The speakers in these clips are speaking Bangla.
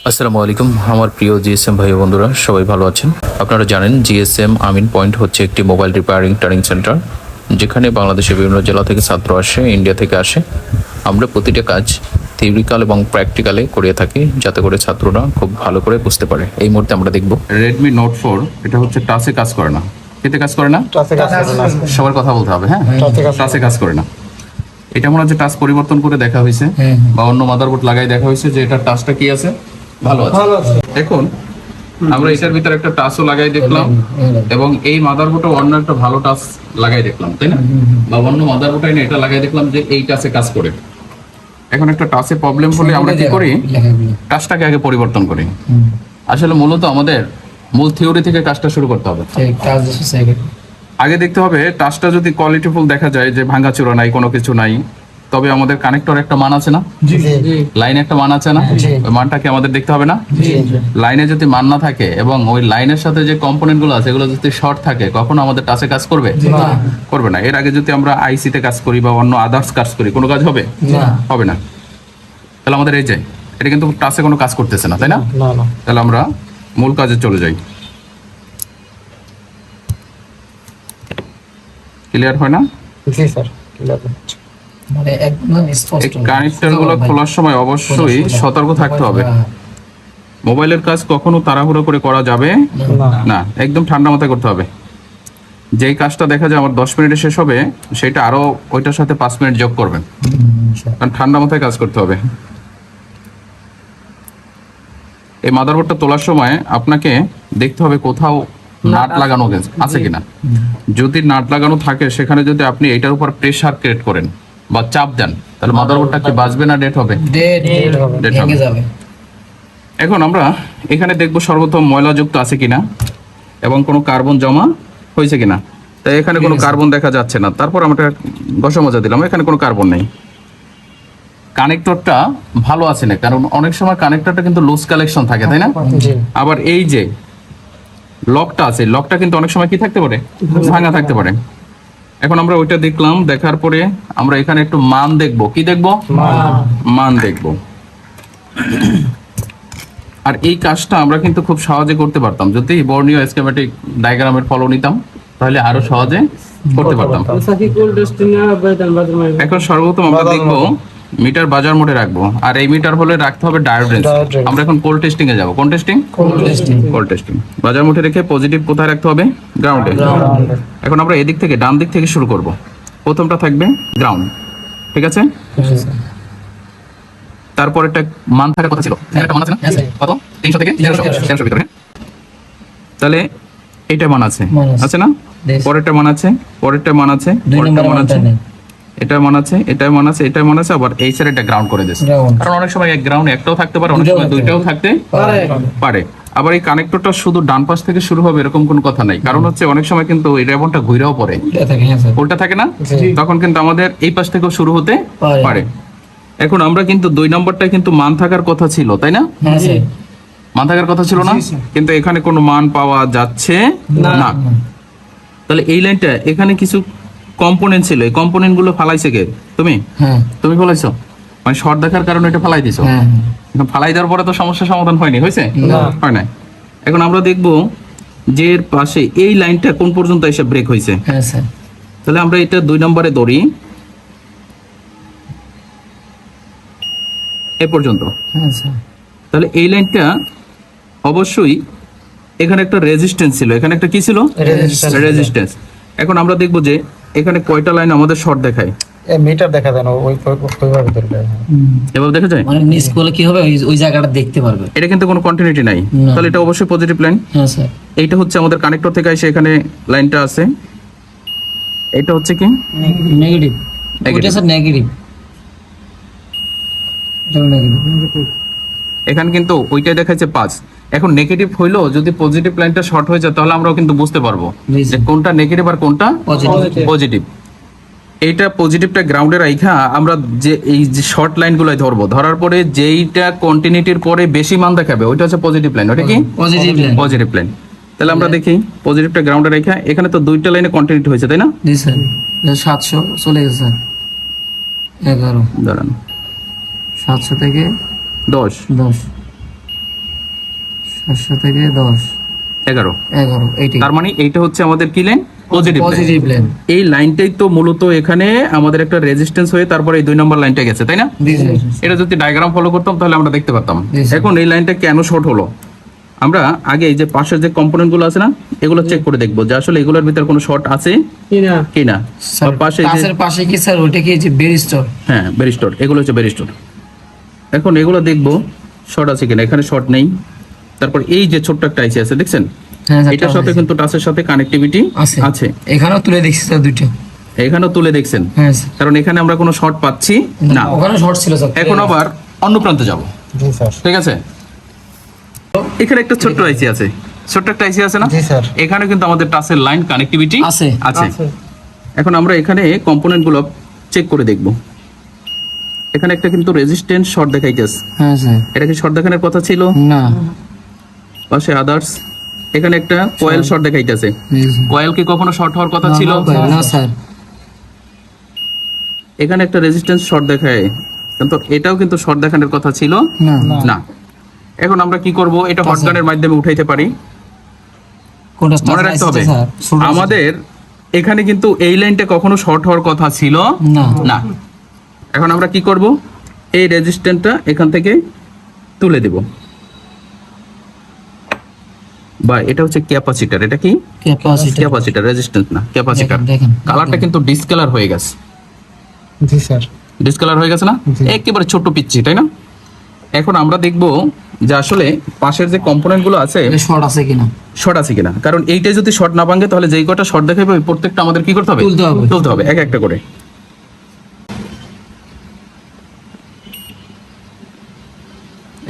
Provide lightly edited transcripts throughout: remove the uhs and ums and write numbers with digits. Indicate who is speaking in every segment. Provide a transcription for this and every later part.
Speaker 1: আসসালামু আলাইকুম আমার প্রিয় জিএসএম ভাই ও বন্ধুরা, সবাই ভালো আছেন। আপনারা জানেন জিএসএম আমিন পয়েন্ট হচ্ছে একটি মোবাইল রিপেয়ারিং ট্রেনিং সেন্টার, যেখানে বাংলাদেশের বিভিন্ন জেলা থেকে ছাত্র আসে, ইন্ডিয়া থেকে আসে। আমরা প্রতিটা কাজ থিওরিক্যাল এবং প্র্যাকটিক্যালে করে থাকি, যাতে করে ছাত্ররা খুব ভালো করে বুঝতে পারে। এই মুহূর্তে আমরা দেখব রেডমি নোট 4, এটা হচ্ছে টাচে কাজ করে না। এতে কাজ করে না, সবার কথা বলতে হবে। হ্যাঁ, টাচে কাজ করে না। এটা মনে হচ্ছে টাচ পরিবর্তন করে দেখা হয়েছে বা অন্য মাদারবোর্ড লাগাই দেখা হয়েছে যে এটা টাচটা কি আছে, ভালো আছে। এখন আমরা এটার ভিতরে একটা টাচও লাগাই দেখলাম এবং এই মাদারবোর্ডে অন্য একটা ভালো টাচ লাগাই দেখলাম, তাই না? বা অন্য মাদারবোর্ডে না এটা লাগাই দেখলাম যে এই টাচে কাজ করে। এখন একটা টাচে প্রবলেম হলে আমরা কি করি, টাচটাকে আগে পরিবর্তন করি। আসলে মূলত আমাদের মূল থিওরি থেকে কাজটা শুরু করতে হবে। আগে দেখতে হবে টাচটা যদি কোয়ালিটিফুল দেখা যায়, যে ভাঙাচোরা নাই, কোনো কিছু নাই, তবে আমাদের কানেক্টর একটা মান আছে না, লাইনে একটা মান আছে না, ওই মানটাকে আমাদের দেখতে হবে না। লাইনে যদি মান না থাকে এবং ওই লাইনের সাথে যে কম্পোনেন্ট গুলো আছে এগুলো যদি শর্ট থাকে, কখনো আমাদের টাচে কাজ করবে করবে না। এর আগে যদি আমরা আইসিতে কাজ করি বা অন্য আদার্স কাজ করি, কোনো কাজ হবে হবে না। তাহলে আমাদের এই যে এটা কিন্তু টাচে কোনো কাজ করতেছে না, তাই না? তাহলে আমরা মূল কাজে চলে যাই। ক্লিয়ার হয় না?
Speaker 2: জি স্যার, ক্লিয়ার হচ্ছে।
Speaker 3: মানে একদম স্পষ্ট।
Speaker 1: কানেক্টরগুলো খোলার সময় অবশ্যই সতর্ক থাকতে হবে। মোবাইলের কাজ কখনো তাড়াহুড়ো করে করা যাবে না, একদম ঠান্ডা মাথায় করতে হবে। যেই কাজটা দেখা যায় আমার 10 মিনিটে শেষ হবে, সেটা আরো ওইটার সাথে 5 মিনিট যোগ করবেন, কারণ ঠান্ডা মাথায় কাজ করতে হবে। এই মাদারবোর্ডটা তোলার সময় আপনাকে দেখতে হবে কোথাও নাট লাগানো আছে কিনা। যদি নাট লাগানো থাকে, সেখানে যদি আপনি এটার উপর প্রেসার ক্রিয়েট করেন বা চাপ দেন, তাহলে মাদারবোর্ডটা কি বাঁচবে না ডেট হবে? ডেট
Speaker 3: ভেঙে যাবে।
Speaker 1: এখন আমরা এখানে দেখব সর্বপ্রথম ময়লাযুক্ত আছে কিনা এবং কোনো কার্বন জমা হয়েছে কিনা। তাই এখানে কোনো কার্বন দেখা যাচ্ছে না। তারপর আমরা ঘষা মজা দিলাম, এখানে কোনো কার্বন নেই। কানেক্টরটা ভালো আছে না, কারণ অনেক সময় কানেক্টরটা কিন্তু লুজ কালেকশন থাকে, তাই না? আবার এই যে লকটা আছে, লকটা কিন্তু অনেক সময় কি থাকতে পারে, ভাঙা থাকতে পারে। এখন আমরা ওইটা দেখলাম, দেখার পরে আমরা এখানে একটু মান দেখব। কি দেখব? মান দেখব। আর এই কাজটা আমরা কিন্তু খুব সহজে করতে পারতাম যদি বর্ণীয় স্কিমেটিক ডায়াগ্রামের ফলো নিতাম, তাহলে আরো সহজে করতে পারতাম। এখন সর্বপ্রথম আমরা দেখব মিটার বাজার মোডে রাখবো, আর এই মিটার হলে রাখতে হবে ডায়োড রেঞ্জ। আমরা এখন কোল্ড টেস্টিং এ যাব। কোন টেস্টিং? Cold testing. বাজার মোডে রেখে পজিটিভ কোথায় রাখতে হবে? গ্রাউন্ডে। এখন আমরা এদিক থেকে ডান দিক থেকে শুরু করব। প্রথমটা থাকবে গ্রাউন্ড, ঠিক আছে? তারপর একটা মান থাকার কথা ছিল, একটা মান আছে না? কত? 300 থেকে 1300 ভিতরে। তাহলে এইটা মান আছে, আছে না? পরেরটা মান আছে, পরেরটা মান আছে, পরেরটা মান আছে, এটা মান আছে, এটা মান আছে, এটা মান আছে, আবার এই সাইডে এটা গ্রাউন্ড করে দিয়েছে। কারণ অনেক সময় এক গ্রাউন্ড একটাও থাকতে পারে, অনেক সময় দুইটাও থাকতে পারে। আবার এই কানেক্টরটা শুধু ডান পাশ থেকে শুরু হবে এরকম কোনো কথা নাই, কারণ হচ্ছে অনেক সময় কিন্তু এই রেবনটা ঘুরেও পড়ে, উল্টা থাকে না, তখন কিন্তু আমাদের এই পাশ থেকেও শুরু হতে পারে। এখন আমরা কিন্তু 2 নম্বরটায় কিন্তু মান থাকার কথা ছিল, তাই না? মান থাকার কথা ছিল না, কিন্তু এখানে কোনো মান পাওয়া যাচ্ছে না। তাহলে এই লাইনটা এখানে কিছু কম্পোনেন্ট ছিল, এই কম্পোনেন্ট গুলো ফালাইছে কে? তুমি তুমি ফালাইছো, মানে শর্ট দেখার কারণে এটা ফালাই দিছো। এখন ফালাই দেওয়ার পরে তো সমস্যার সমাধান হয়নি, হয়েছে? হয় নাই। এখন আমরা দেখব যে এর পাশে এই লাইনটা কোন পর্যন্ত এসে ব্রেক হয়েছে। তাহলে আমরা এটা 2 নম্বরে ধরি, এই পর্যন্ত। তাহলে এই লাইনটা অবশ্যই এখানে একটা রেজিস্ট্যান্স ছিল, এখানে একটা কি ছিল? রেজিস্ট্যান্স। এখন আমরা দেখব যে এখানে কয়টা লাইন আমাদের শর্ট দেখায়।
Speaker 2: মিটার দেখা যায় না, ওইভাবে ধরে
Speaker 1: এভাবে দেখা যায়,
Speaker 3: মানে মিস করলে কি হবে, ওই জায়গাটা দেখতে পারবে।
Speaker 1: এটা কিন্তু কোনো কন্টিনিউটি নাই, তাহলে এটা অবশ্যই পজিটিভ লাইন।
Speaker 3: হ্যাঁ স্যার।
Speaker 1: এইটা হচ্ছে আমাদের কানেক্টর থেকে এসে এখানে লাইনটা আছে, এটা হচ্ছে কি
Speaker 3: নেগেটিভ। ওটা স্যার নেগেটিভ।
Speaker 1: এখানে কিন্তু ওইটাই দেখাচ্ছে 5। এখন নেগেটিভ হইলো, যদি পজিটিভ লাইনটা শর্ট হয়ে যায় তাহলে আমরাও কিন্তু বুঝতে পারবো যে কোনটা নেগেটিভ আর কোনটা পজিটিভ। এইটা পজিটিভটা গ্রাউন্ডে রাখা আমরা যে এই যে শর্ট লাইনগুলোই ধরবো, ধরার পরে যেইটা কন্টিনিউটির পরে বেশি মান দেখাবে ওইটা হচ্ছে পজিটিভ লাইন। ওটা কি? Positive line. তাহলে আমরা দেখি পজিটিভটা গ্রাউন্ডে রেখা, এখানে তো 2টা লাইনে কন্টিনিউটি হয়েছে, তাই না?
Speaker 3: জি স্যার। 700 চলে গেছে, 11
Speaker 1: দাঁড়ান,
Speaker 3: 700 থেকে
Speaker 1: 10
Speaker 3: 700 থেকে 10
Speaker 1: 11।
Speaker 3: 11 এইটি
Speaker 1: তার মানে এইটা হচ্ছে আমাদের কি line? Positive line.
Speaker 3: Positive line.
Speaker 1: এই লাইনটাই তো মূলত এখানে আমাদের একটা রেজিস্ট্যান্স হয়ে তারপরে এই 2 নম্বর লাইনটা গেছে, তাই না?
Speaker 3: জি জি
Speaker 1: এটা যদি ডায়াগ্রাম ফলো করতাম তাহলে আমরা দেখতে পারতাম।
Speaker 3: জি, স্যার।
Speaker 1: এখন এই লাইনটা কেন শর্ট হলো, আমরা আগে এই যে পাশের যে কম্পোনেন্ট গুলো আছে না, এগুলো চেক করে দেখবো যে আসলে এগুলোর ভিতরে কোনো শর্ট আছে কিনা।
Speaker 3: স্যার
Speaker 1: বা পাশে এই যে
Speaker 3: কাছের পাশে কি স্যার ওইটা কি যে বেরিস্টর?
Speaker 1: হ্যাঁ ব্যারিস্টর, এগুলো হচ্ছে ব্যারিস্টর। এখন এগুলো দেখবো শর্ট আছে কিনা, এখানে শর্ট নেই। তারপর এই যে ছোট্ট একটা আইসি আছে দেখছেন,
Speaker 3: হ্যাঁ স্যার,
Speaker 1: এটার সাথে কিন্তু টাচের সাথে কানেক্টিভিটি
Speaker 3: আছে
Speaker 1: আছে।
Speaker 3: এখানেও তুলে দেখছি স্যার দুইটা।
Speaker 1: এখানেও তুলে দেখছেন,
Speaker 3: হ্যাঁ স্যার।
Speaker 1: কারণ এখানে আমরা কোনো শর্ট পাচ্ছি না।
Speaker 3: ওখানে শর্ট ছিল স্যার।
Speaker 1: এখন আবার অন্য প্রান্তে যাব,
Speaker 2: জি স্যার।
Speaker 1: ঠিক আছে? এখানে একটা ছোট্ট আইসি আছে, ছোট্ট একটা আইসি আছে না,
Speaker 2: জি স্যার।
Speaker 1: এখানে কিন্তু আমাদের টাচের লাইন কানেক্টিভিটি
Speaker 3: আছে।
Speaker 1: আছে। এখন আমরা এখানে কম্পোনেন্ট গুলো চেক করে দেখব। এখানে একটা কিন্তু রেজিস্ট্যান্স শর্ট দেখাইতেছে,
Speaker 3: হ্যাঁ স্যার।
Speaker 1: এটা কি শর্ট দেখানোর কথা ছিল?
Speaker 3: না
Speaker 1: পাশে আদার্স, এখানে একটা কয়েল শর্ট দেখাইতেছে। কয়েল কি কখনো শর্ট হওয়ার কথা ছিল?
Speaker 3: না স্যার।
Speaker 1: এখানে একটা রেজিস্ট্যান্স শর্ট দেখায়, কিন্তু এটাও কিন্তু শর্ট দেখানোর কথা ছিল
Speaker 3: না
Speaker 1: না। এখন আমরা কি করব, এটা হট গানের মাধ্যমে উঠাইতে পারি।
Speaker 3: কোনটা
Speaker 1: মনে রাখতে হবে
Speaker 3: স্যার?
Speaker 1: আমাদের এখানে কিন্তু এই লাইনটা কখনো শর্ট হওয়ার কথা ছিল
Speaker 3: না
Speaker 1: না। এখন আমরা কি করব, এই রেজিস্ট্যান্সটা এখান থেকে তুলে দেব, বা এটা হচ্ছে ক্যাপাসিটর। এটা কি?
Speaker 3: ক্যাপাসিটি।
Speaker 1: ক্যাপাসিটর, রেজিস্ট্যান্স না, ক্যাপাসিটর।
Speaker 3: দেখেন
Speaker 1: কালারটা কিন্তু ডিসকালার হয়ে গেছে,
Speaker 2: জি স্যার।
Speaker 1: ডিসকালার হয়ে গেছে না,
Speaker 2: জি।
Speaker 1: একেবারে ছোট পিচ্ছি, তাই না? এখন আমরা দেখব যে আসলে পাশের যে কম্পোনেন্ট গুলো আছে
Speaker 3: শর্ট আছে কিনা।
Speaker 1: শর্ট আছে কিনা, কারণ এইটাই যদি শর্ট না ভাঙে তাহলে যেই কটা শর্ট দেখাবে ওই প্রত্যেকটা আমাদের কি করতে হবে? তুলতে হবে এক একটা করে।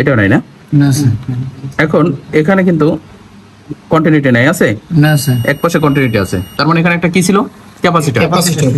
Speaker 1: এটাও নাই না।
Speaker 3: না স্যার।
Speaker 1: এখন এখানে কিন্তু কন্টিনিউটি নাই, আছে
Speaker 3: না স্যার।
Speaker 1: এক পাশে কন্টিনিউটি আছে, তার মানে এখানে একটা কি ছিল? ক্যাপাসিটর।
Speaker 2: ক্যাপাসিটর।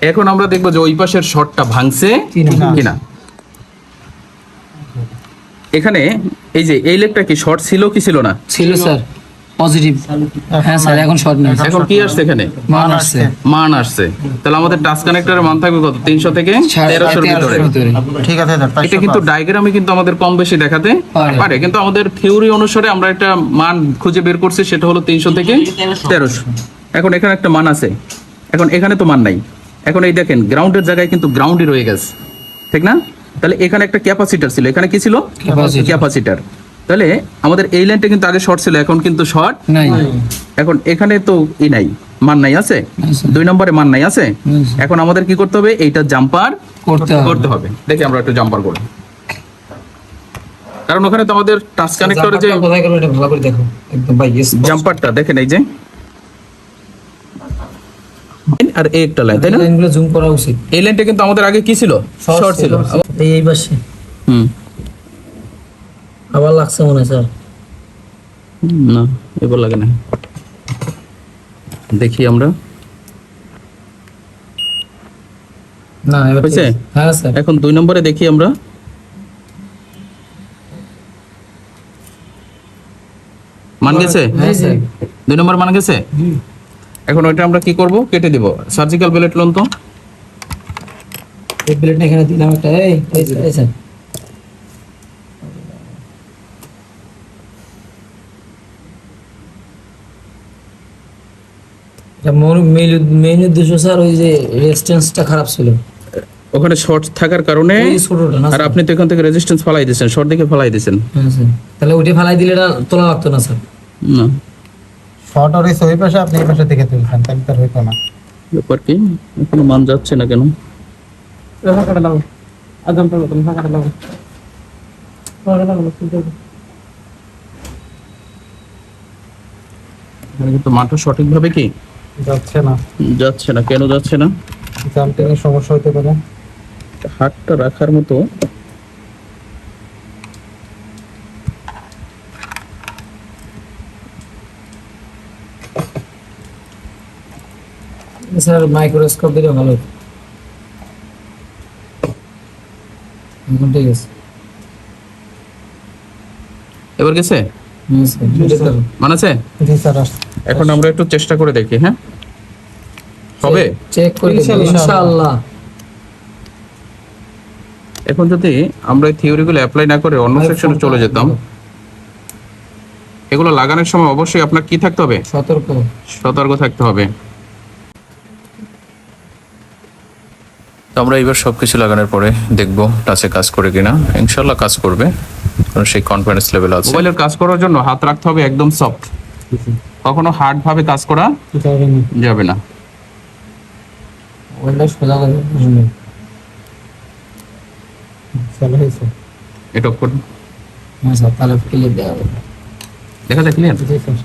Speaker 1: এখন আমরা দেখবো যে ওই পাশের শর্টটা ভাঙছে কিনা। এখানে এই যে এই লেগটা কি শর্ট ছিল কি ছিল না?
Speaker 3: ছিল স্যার, পজিটিভ। হ্যাঁ স্যার, এখন শর্ট নেই।
Speaker 1: এখন কি আসছে এখানে?
Speaker 3: মান আসছে।
Speaker 1: মান আসছে। তাহলে আমাদের টাচ কানেক্টরের মান থাকবে কত? 300 থেকে 1300 এর ভিতরে।
Speaker 2: ঠিক আছে স্যার।
Speaker 1: এটা কিন্তু ডায়াগ্রামে কিন্তু আমাদের কম বেশি দেখাতে
Speaker 3: পারে।
Speaker 1: পারে, কিন্তু আমাদের থিওরি অনুসারে আমরা একটা মান খুঁজে বের করছি, সেটা হলো 300 থেকে 1300। এখন এখানে একটা মান আছে, এখন এখানে তো মান নাই। এখন এই দেখেন গ্রাউন্ডের জায়গায় কিন্তু গ্রাউন্ডই রয়ে গেছে, ঠিক না? তাহলে এখানে একটা ক্যাপাসিটর ছিল, এখানে কি ছিল?
Speaker 3: Capacitor।
Speaker 1: ক্যাপাসিটর। তাহলে আমাদের এই লাইনটা কিন্তু আগে শর্ট ছিল, এখন কিন্তু শর্ট।
Speaker 3: নাই।
Speaker 1: এখন এখানে তো ই নাই, মান নাই, আছে
Speaker 3: আছে।
Speaker 1: 2 নম্বরে মান নাই, আছে।
Speaker 3: আছে।
Speaker 1: এখন আমাদের কি করতে হবে? এইটা জাম্পার
Speaker 3: করতে হবে।
Speaker 1: করতে হবে। দেখি আমরা একটু জাম্পার করি, কারণ ওখানে তো আমাদের টাচ কানেক্টরে যে
Speaker 3: কোথায় গেল এটা ভালো করে দেখো একদম ভাই।
Speaker 1: জাম্পারটা দেখেন, এই যে আর এই একটা লাইন, তাই না?
Speaker 3: লাইনগুলো জুম করা উচিত।
Speaker 1: এই লাইনটা কিন্তু আমাদের আগে কি ছিল? শর্ট ছিল।
Speaker 3: এই পাশে
Speaker 1: হুম,
Speaker 3: আবার লাগছে মনে হয় স্যার।
Speaker 1: না এবার লাগে না। দেখি আমরা,
Speaker 3: না এবার
Speaker 1: হয়েছে?
Speaker 3: হ্যাঁ স্যার।
Speaker 1: এখন 2 নম্বরে দেখি আমরা, মান গেছে?
Speaker 3: হ্যাঁ স্যার।
Speaker 1: 2 নম্বর মান গেছে। এখন ওইটা আমরা কি করব? কেটে দিব। সার্জিক্যাল ব্লেড লোন তো
Speaker 3: এই প্লেটটা এখানে দিলাম একটা। এই স্যার। মেইন উদ্দেশ্য স্যার ওই যে রেজিস্ট্যান্সটা খারাপ ছিল,
Speaker 1: ওখানে শর্ট থাকার কারণে।
Speaker 3: ওই ছোটটা না
Speaker 1: আর
Speaker 3: স্যার?
Speaker 1: আপনি তো এখান থেকে রেজিস্ট্যান্স ফালাই দিয়েছেন, শর্ট দেখে ফালাই দিয়েছেন।
Speaker 3: হ্যাঁ স্যার। তাহলে ওইটা ফেলাই দিলে এটা তোলা লাগতো না স্যার।
Speaker 1: না,
Speaker 2: শর্ট আর ওই পাশে, আপনি এই পাশে থেকে তুলছেন, তাহলে তার হইতো না।
Speaker 1: ব্যাপার কি? এখনো মান যাচ্ছে না কেন? এখানে কিন্তু মানটা সঠিকভাবে কি
Speaker 2: যাচ্ছে না।
Speaker 1: যাচ্ছে না, কেন যাচ্ছে না?
Speaker 2: জাম্পিং এর সমস্যা হতে পারে।
Speaker 1: হাতটা রাখার মতো
Speaker 3: স্যার মাইক্রোস্কোপ দিলে ভালো হতো। এখন ঠিক আছে।
Speaker 1: এবার গেছে?
Speaker 3: হ্যাঁ স্যার। এটা স্যার।
Speaker 1: মান আছে?
Speaker 2: জি স্যার আসছে।
Speaker 1: এখন আমরা একটু চেষ্টা করে দেখি, হ্যাঁ হবে।
Speaker 3: চেক করে দেখবো ইনশাআল্লাহ।
Speaker 1: এখন যদি আমরা এই থিওরিগুলো অ্যাপ্লাই না করে অন্য সেকশনে চলে যেতাম, এগুলো লাগানোর সময় অবশ্যই আপনার কি থাকতে হবে?
Speaker 3: সতর্ক।
Speaker 1: সতর্ক থাকতে হবে। তো আমরা এবার সবকিছু লাগানোর পরে দেখব টাচে কাজ করে কিনা। ইনশাল্লাহ কাজ করবে, কারণ সেই কনফিডেন্স লেভেল আছে। মোবাইলের কাজ করার জন্য হাত রাখতে হবে একদম সফট, কখনো হার্ড ভাবে কাজ করা যাবে না।
Speaker 3: মোবাইলটা সোজা করে বুঝলি।
Speaker 2: চালু হয়েছে।
Speaker 1: এটা অফ করুন,
Speaker 3: হ্যাঁ স্যার, তাহলে ক্লিক দেওয়া হবে।
Speaker 1: দেখা যায় ক্লিয়ার?
Speaker 2: জি স্যার।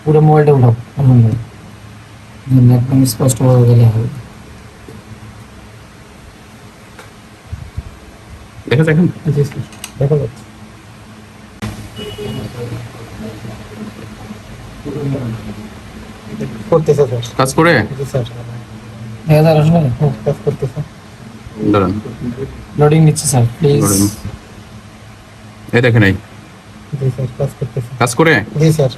Speaker 3: পুরো মোবাইলটা উঠাও, একদম স্পষ্ট ভাবে গেলে হবে।
Speaker 1: দেখা যায় এখন?
Speaker 2: জি স্যার, দেখা যাচ্ছে। করতেছে স্যার।
Speaker 1: কাজ করে
Speaker 2: জি স্যার,
Speaker 3: দেখা যায় আসলে
Speaker 2: কাজ করতেছে।
Speaker 1: দাঁড়ান,
Speaker 3: লোডিং নিচ্ছে স্যার, প্লিজ।
Speaker 1: ধরেন। এই দেখেন, এই
Speaker 2: জি স্যার, কাজ করতেছে।
Speaker 1: কাজ করে।
Speaker 2: জি স্যার।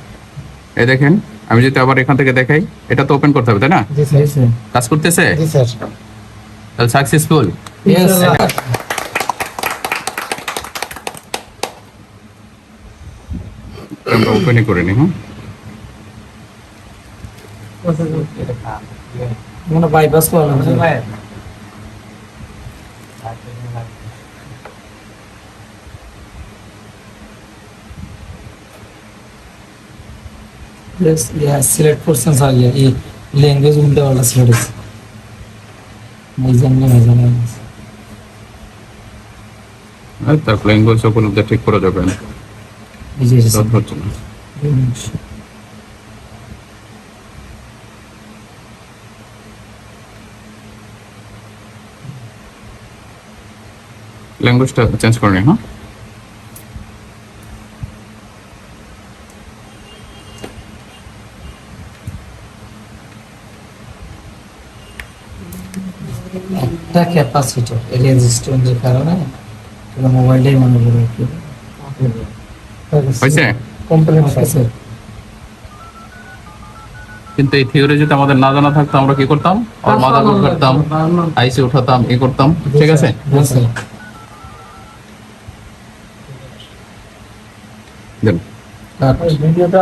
Speaker 1: এই দেখেন, আমি যদি আবার এখান থেকে দেখাই, এটা তো ওপেন করতে হবে তাই না?
Speaker 2: জি স্যার।
Speaker 1: কাজ করতেছে,
Speaker 2: জি স্যার।
Speaker 1: তাহলে সাকসেসফুল।
Speaker 3: Yes sir.
Speaker 1: আমরা ওপেনই করে নি। হ্যাঁ,
Speaker 3: মানে বাইপাস করলাম sir. Yes, yeah, select portions आ गया। ये लैंग्वेज उल्टा वाला सिलेक्ट है। मैं
Speaker 1: আর তার ল্যাঙ্গুয়েজ ওপেন ঠিক করা যাবে না,
Speaker 3: जी
Speaker 1: সব হচ্ছে না। ল্যাঙ্গুয়েজটা চেঞ্জ করে নি। হ্যাঁ,
Speaker 3: একটা ক্যাপাসিটর রেজিস্ট্যান্সের কারণে পুরো মোবাইলটাই মনে পড়ে একটু
Speaker 1: হয়েছে।
Speaker 2: Complete
Speaker 3: okay
Speaker 2: sir.
Speaker 3: স্যার।
Speaker 1: কিন্তু এই থিওরি যদি আমাদের না জানা থাকতো, আমরা কি করতাম? আর মাদারবোর্ড করতাম, আইসি উঠাতাম, এ করতাম। ঠিক আছে,
Speaker 3: হ্যাঁ স্যার।
Speaker 1: দেন।
Speaker 3: কাট।
Speaker 2: ভিডিওটা